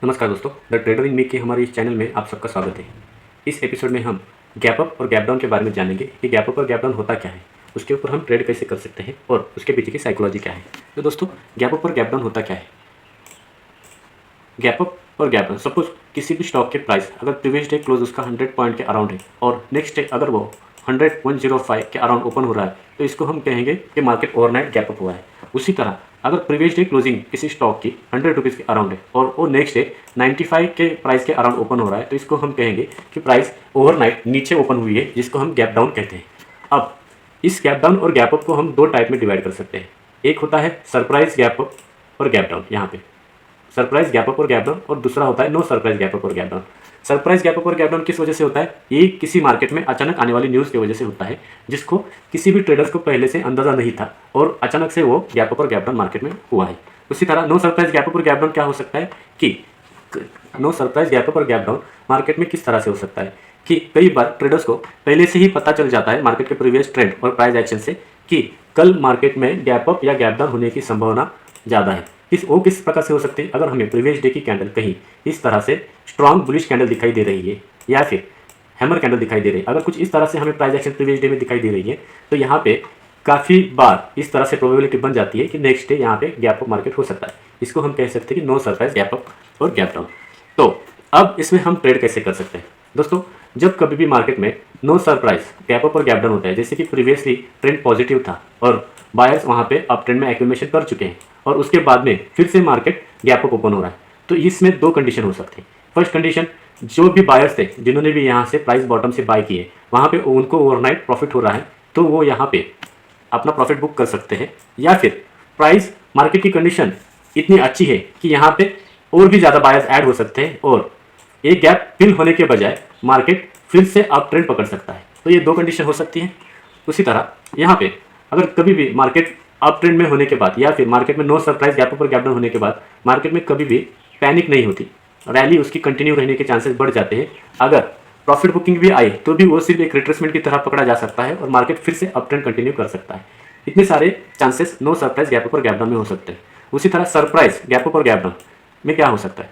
नमस्कार दोस्तों, the trader इन मी के हमारे इस चैनल में आप सबका स्वागत है। इस एपिसोड में हम गैप अप और गैप डाउन के बारे में जानेंगे कि गैप अप और गैप डाउन होता क्या है, उसके ऊपर हम ट्रेड कैसे कर सकते हैं और उसके पीछे की साइकोलॉजी क्या है। तो दोस्तों, गैप अप और गैप डाउन होता क्या है। गैप अप और गैप डाउन, सपोज किसी भी स्टॉक के प्राइस अगर प्रीवियस डे क्लोज उसका 100 पॉइंट के अराउंड है और नेक्स्ट डे अगर वो 105 के अराउंड ओपन हो रहा है, तो इसको हम कहेंगे कि मार्केट ओवरनाइट गैप अप हुआ है। उसी तरह अगर प्रीवियस डे क्लोजिंग किसी स्टॉक की 100 रुपीज़ के अराउंड है और वो नेक्स्ट डे 95 के प्राइस के अराउंड ओपन हो रहा है, तो इसको हम कहेंगे कि प्राइस ओवरनाइट नीचे ओपन हुई है, जिसको हम गैप डाउन कहते हैं। अब इस गैप डाउन और गैप अप को हम दो टाइप में डिवाइड कर सकते हैं। एक होता है सरप्राइज गैप अप और गैप डाउन, यहाँ पे सरप्राइज गैप अप और गैप डाउन, और दूसरा होता है नो सरप्राइज गैप अप और gap down. Surprise gap up और गैप डाउन किस वजह से होता है? ये किसी मार्केट में अचानक आने वाली न्यूज़ की वजह से होता है, जिसको किसी भी ट्रेडर्स को पहले से अंदाजा नहीं था और अचानक से वो गैप अप और गैप डाउन मार्केट में हुआ है। उसी तरह नो सरप्राइज गैप अप और गैप डाउन क्या हो सकता है कि नो सरप्राइज गैप अप और गैप डाउन मार्केट में किस तरह से हो सकता है कि कई बार ट्रेडर्स को पहले से ही पता चल जाता है मार्केट के प्रीवियस ट्रेंड और प्राइस एक्शन से कि कल मार्केट में गैप अप या गैप डाउन होने की संभावना ज़्यादा है। किस प्रकार से हो सकती है? अगर हमें प्रीवियस डे की कैंडल कहीं इस तरह से स्ट्रॉन्ग बुलिश कैंडल दिखाई दे रही है या फिर हैमर कैंडल दिखाई दे रही है, अगर कुछ इस तरह से हमें प्राइस एक्शन प्रीवियस डे में दिखाई दे रही है, तो यहाँ पे काफ़ी बार इस तरह से प्रोबेबिलिटी बन जाती है कि नेक्स्ट डे यहाँ पे गैप अप मार्केट हो सकता है। इसको हम कह सकते हैं कि नो सरप्राइज गैप अप और गैप डाउन। तो अब इसमें हम ट्रेड कैसे कर सकते हैं? दोस्तों, जब कभी भी मार्केट में नो सरप्राइज गैप अप और गैप डाउन होता है, जैसे कि प्रीवियसली ट्रेंड पॉजिटिव था और बायर्स वहाँ पे अप ट्रेंड में एक्यूमुलेशन कर चुके हैं और उसके बाद में फिर से मार्केट गैप अप ओपन हो रहा है, तो इसमें दो कंडीशन हो सकती है। फर्स्ट कंडीशन, जो भी बायर्स थे जिन्होंने भी यहाँ से प्राइस बॉटम से बाय किए, वहाँ पे उनको ओवरनाइट प्रॉफिट हो रहा है, तो वो यहाँ पे अपना प्रॉफिट बुक कर सकते हैं। या फिर प्राइस मार्केट की कंडीशन इतनी अच्छी है कि यहाँ पे और भी ज़्यादा बायर्स ऐड हो सकते हैं और एक गैप फिल होने के बजाय मार्केट फिर से अप ट्रेंड पकड़ सकता है। तो ये दो कंडीशन हो सकती है। उसी तरह यहाँ पे अगर कभी भी मार्केट अप ट्रेंड में होने के बाद या फिर मार्केट में नो सरप्राइज गैप अप और गैप डाउन होने के बाद मार्केट में कभी भी पैनिक नहीं होती, रैली उसकी कंटिन्यू रहने के चांसेस बढ़ जाते हैं। अगर प्रॉफिट बुकिंग भी आई तो भी वो सिर्फ एक रिट्रेसमेंट की तरह पकड़ा जा सकता है और मार्केट फिर से अप ट्रेंड कंटिन्यू कर सकता है। इतने सारे chances no surprise gap up और गैप डाउन में हो सकते हैं। उसी तरह सरप्राइज गैप अप और गैप डाउन में क्या हो सकता है?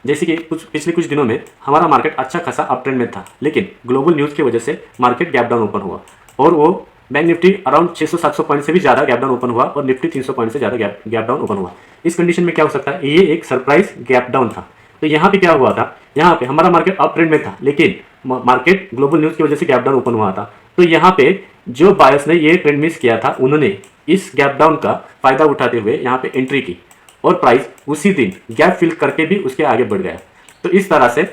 जैसे कि पिछले कुछ दिनों में हमारा मार्केट अच्छा खासा अप ट्रेंड में था, लेकिन ग्लोबल न्यूज़ की वजह से मार्केट गैप डाउन ओपन हुआ और वो बैंक निफ्टी अराउंड 600-700 पॉइंट से भी ज़्यादा गैप डाउन ओपन हुआ और निफ्टी 300 पॉइंट से ज़्यादा गैप डाउन ओपन हुआ। इस कंडीशन में क्या हो सकता है? ये एक सरप्राइज गैप डाउन था। तो यहाँ पे क्या हुआ था? यहाँ पे हमारा मार्केट अप ट्रेंड में था, लेकिन मार्केट ग्लोबल न्यूज़ की वजह से गैप डाउन ओपन हुआ था। तो यहाँ पे जो बायर्स ने ये ट्रेंड मिस किया था, उन्होंने इस गैप डाउन का फायदा उठाते हुए यहाँ पे एंट्री की और प्राइस उसी दिन गैप फिल करके भी उसके आगे बढ़ गया। तो इस तरह से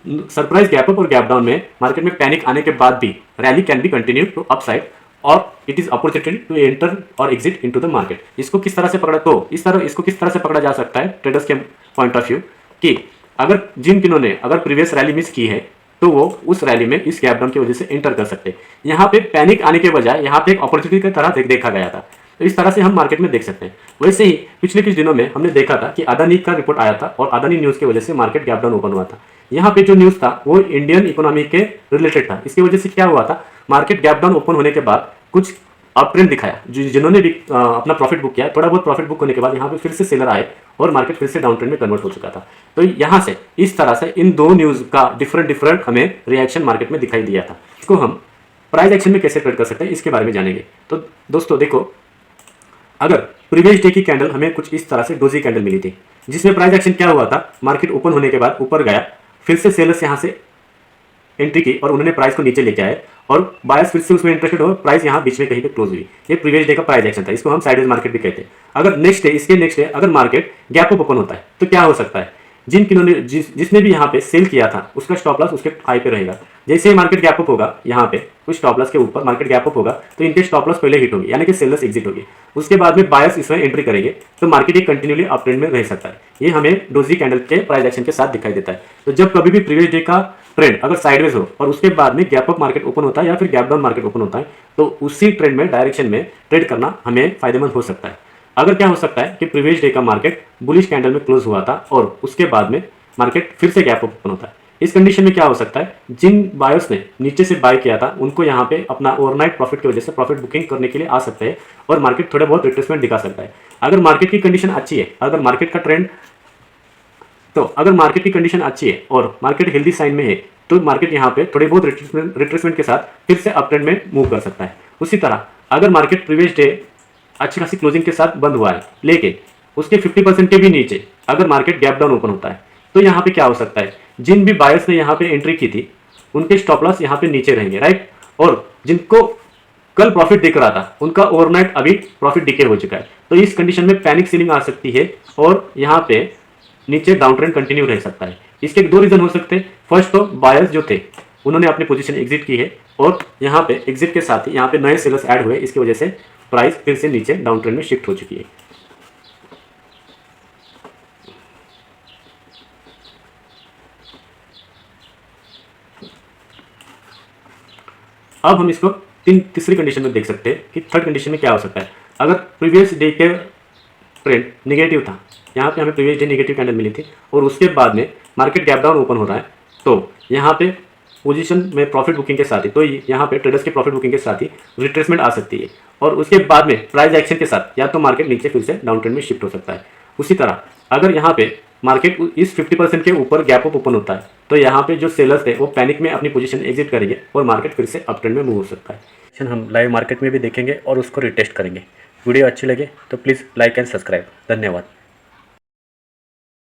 सरप्राइज गैप अप और गैप डाउन में मार्केट में पैनिक आने के बाद भी rally can be continue to upside और it is opportunity to enter और एग्जिट इनटू द मार्केट। इसको किस तरह से पकड़ा? तो इसको किस तरह से पकड़ा जा सकता है ट्रेडर्स के पॉइंट ऑफ व्यू कि अगर जिन्होंने अगर प्रीवियस रैली मिस की है तो वो उस रैली में इस गैप डाउन की वजह से एंटर कर सकते हैं। यहाँ पे पैनिक आने के बजाय यहाँ पे एक अपॉर्चुनिटी की तरह देखा गया था। तो इस तरह से हम मार्केट में देख सकते हैं। वैसे ही पिछले कुछ दिनों में हमने देखा था कि अदानी का रिपोर्ट आया था और अदानी न्यूज़ की वजह से मार्केट गैप डाउन ओपन हुआ था। यहाँ पे जो न्यूज़ था वो इंडियन इकोनॉमी के रिलेटेड था। इसकी वजह से क्या हुआ था? मार्केट गैप डाउन ओपन होने के बाद कुछ अप ट्रेंड दिखाया, जिन्होंने भी अपना प्रॉफिट बुक किया, थोड़ा बहुत प्रॉफिट बुक होने के बाद यहाँ पे फिर से सेलर आए और मार्केट फिर से डाउन ट्रेंड में कन्वर्ट हो चुका था। तो यहाँ से इस तरह से इन दो न्यूज़ का डिफरेंट हमें रिएक्शन मार्केट में दिखाई दिया था। इसको हम प्राइस एक्शन में कैसे ट्रेड कर सकते हैं, इसके बारे में जानेंगे। तो दोस्तों देखो, अगर प्रीवियस डे की कैंडल हमें कुछ इस तरह से डोजी कैंडल मिली थी, जिसमें प्राइस एक्शन क्या हुआ था? मार्केट ओपन होने के बाद ऊपर गया, फिर से सेलर्स यहाँ से एंट्री की और उन्होंने प्राइस को नीचे लेके आए और बायर्स फिर से उसमें इंटरेस्टेड हो, प्राइस यहाँ बीच में कहीं पे क्लोज हुई। ये प्रीवियस डे का प्राइस एक्शन था, इसको हम साइडवेज मार्केट भी कहते हैं। अगर इसके नेक्स्ट डे अगर मार्केट गैप अप ओपन होता है तो क्या हो सकता है? जिसने भी यहाँ पे सेल किया था उसका स्टॉप लॉस उसके हाई पे रहेगा। जैसे ही मार्केट गैप अप होगा, यहाँ पे कुछ स्टॉप लॉस के ऊपर मार्केट गैप अप होगा तो इनके स्टॉप लॉस पहले हिट होगी, यानी कि सेलर्स एग्जिट होगी। उसके बाद में बायर्स इसमें एंट्री करेंगे तो मार्केट एक कंटिन्यूली अप ट्रेंड में रह सकता है। ये हमें डोजी कैंडल के प्राइस एक्शन के साथ दिखाई देता है। तो जब कभी भी प्रीवियस डे का ट्रेंड अगर साइडवेज हो और उसके बाद में गैप अप मार्केट ओपन होता है या फिर गैप डाउन मार्केट ओपन होता है, तो उसी ट्रेंड में डायरेक्शन में ट्रेड करना हमें फायदेमंद हो सकता है। अगर क्या हो सकता है कि प्रीवियस डे का मार्केट बुलिश कैंडल में क्लोज हुआ था और उसके बाद में मार्केट फिर से गैप अप ओपन होता है, इस कंडीशन में क्या हो सकता है? जिन बायर्स ने नीचे से बाय किया था उनको यहाँ पे अपना ओवरनाइट प्रॉफिट की वजह से प्रॉफिट बुकिंग करने के लिए आ सकते हैं और मार्केट थोड़ा बहुत रिट्रेसमेंट दिखा सकता है। अगर मार्केट की कंडीशन अच्छी है, अगर मार्केट का ट्रेंड तो अगर मार्केट की कंडीशन अच्छी है और मार्केट हेल्दी साइन में है तो मार्केट यहाँ पे थोड़े बहुत रिट्रेसमेंट के साथ फिर से अप ट्रेंड में मूव कर सकता है। उसी तरह अगर मार्केट प्रीवियस डे अच्छी खासी क्लोजिंग के साथ बंद हुआ है लेकिन उसके 50% के भी नीचे अगर मार्केट गैप डाउन ओपन होता है तो यहाँ पे क्या हो सकता है, जिन भी बायर्स ने यहाँ पे एंट्री की थी उनके स्टॉप लॉस यहाँ पे नीचे रहेंगे, राइट। और जिनको कल प्रॉफिट दिख रहा था उनका ओवरनाइट अभी प्रॉफिट डिके हो चुका है। तो इस कंडीशन में पैनिक सेलिंग आ सकती है और यहाँ पे नीचे डाउन ट्रेंड कंटिन्यू रह सकता है। इसके दो रीजन हो सकते हैं। फर्स्ट तो बायर्स जो थे उन्होंने अपनी पोजीशन एग्जिट की है और यहाँ पे एग्जिट के साथ ही यहाँ पे नए सेलर्स ऐड हुए, इसकी वजह से प्राइस फिर से नीचे डाउन ट्रेंड में शिफ्ट हो चुकी है। अब हम इसको तीसरी कंडीशन में देख सकते हैं कि थर्ड कंडीशन में क्या हो सकता है। अगर प्रीवियस डे के ट्रेंड निगेटिव था, यहाँ पे हमें प्रीवियस डे निगेटिव कैंडल मिली थी और उसके बाद में मार्केट गैप डाउन ओपन हो रहा है, तो यहाँ पे पोजीशन में प्रॉफिट बुकिंग के साथ ही तो यहाँ पे ट्रेडर्स के प्रॉफिट बुकिंग के साथ ही रिट्रेसमेंट आ सकती है और उसके बाद में प्राइस एक्शन के साथ या तो मार्केट नीचे फिर से डाउन ट्रेंड में शिफ्ट हो सकता है। उसी तरह अगर यहाँ पे मार्केट इस 50% के ऊपर गैप अप ओपन होता है तो यहाँ पे जो सेलर्स थे वो पैनिक में अपनी पोजीशन एग्जिट करेंगे और मार्केट फिर से अप ट्रेंड में मूव हो सकता है। हम लाइव मार्केट में भी देखेंगे और उसको रिटेस्ट करेंगे। वीडियो अच्छी लगे तो प्लीज़ लाइक एंड सब्सक्राइब। धन्यवाद।